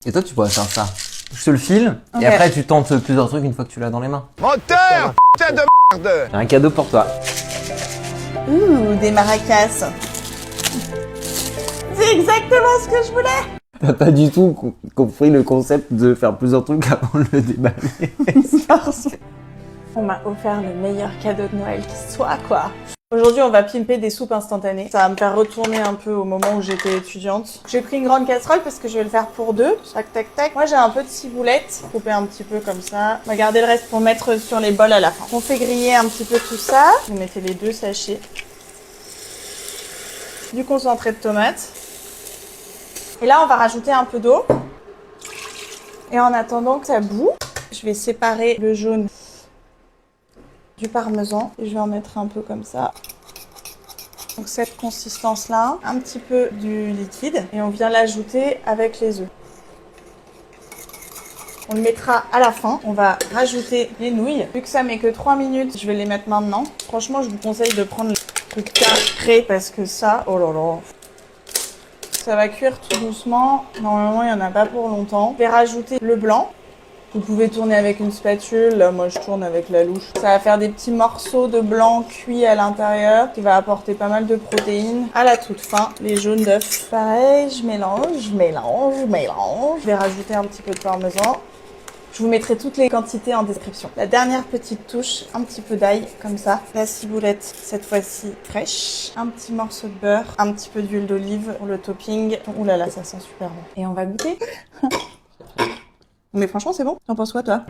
Et toi, tu pourrais faire ça. Je te le file, Ok. et après tu tentes plusieurs trucs une fois que tu l'as dans les mains. Menteur, putain de merde. J'ai un cadeau pour toi. Ouh, des maracas. C'est exactement ce que je voulais. T'as pas du tout compris le concept de faire plusieurs trucs avant de le déballer. On m'a offert le meilleur cadeau de Noël qui soit, quoi. Aujourd'hui, on va pimper des soupes instantanées. Ça va me faire retourner un peu au moment où j'étais étudiante. J'ai pris une grande casserole parce que je vais le faire pour deux. Tac, tac, tac. Moi, j'ai un peu de ciboulette, coupé un petit peu comme ça. On va garder le reste pour mettre sur les bols à la fin. On fait griller un petit peu tout ça. Vous mettez les 2 sachets. Du concentré de tomate. Et là, on va rajouter un peu d'eau. Et en attendant que ça bout, je vais séparer le jaune du parmesan. Et je vais en mettre un peu comme ça. Donc cette consistance-là, un petit peu du liquide. Et on vient l'ajouter avec les œufs. On le mettra à la fin. On va rajouter les nouilles. Vu que ça met que 3 minutes, je vais les mettre maintenant. Franchement, je vous conseille de prendre le truc carré parce que ça, oh là là. Ça va cuire tout doucement. Normalement, il n'y en a pas pour longtemps. Je vais rajouter le blanc. Vous pouvez tourner avec une spatule. Là, moi, je tourne avec la louche. Ça va faire des petits morceaux de blanc cuits à l'intérieur qui va apporter pas mal de protéines. À la toute fin, les jaunes d'œufs. Pareil, je mélange, je mélange, je mélange. Je vais rajouter un petit peu de parmesan. Je vous mettrai toutes les quantités en description. La dernière petite touche, un petit peu d'ail, comme ça. La ciboulette, cette fois-ci fraîche. Un petit morceau de beurre, un petit peu d'huile d'olive pour le topping. Ouh là là, ça sent super bon. Et on va goûter. Mais franchement, c'est bon. T'en penses quoi, toi ?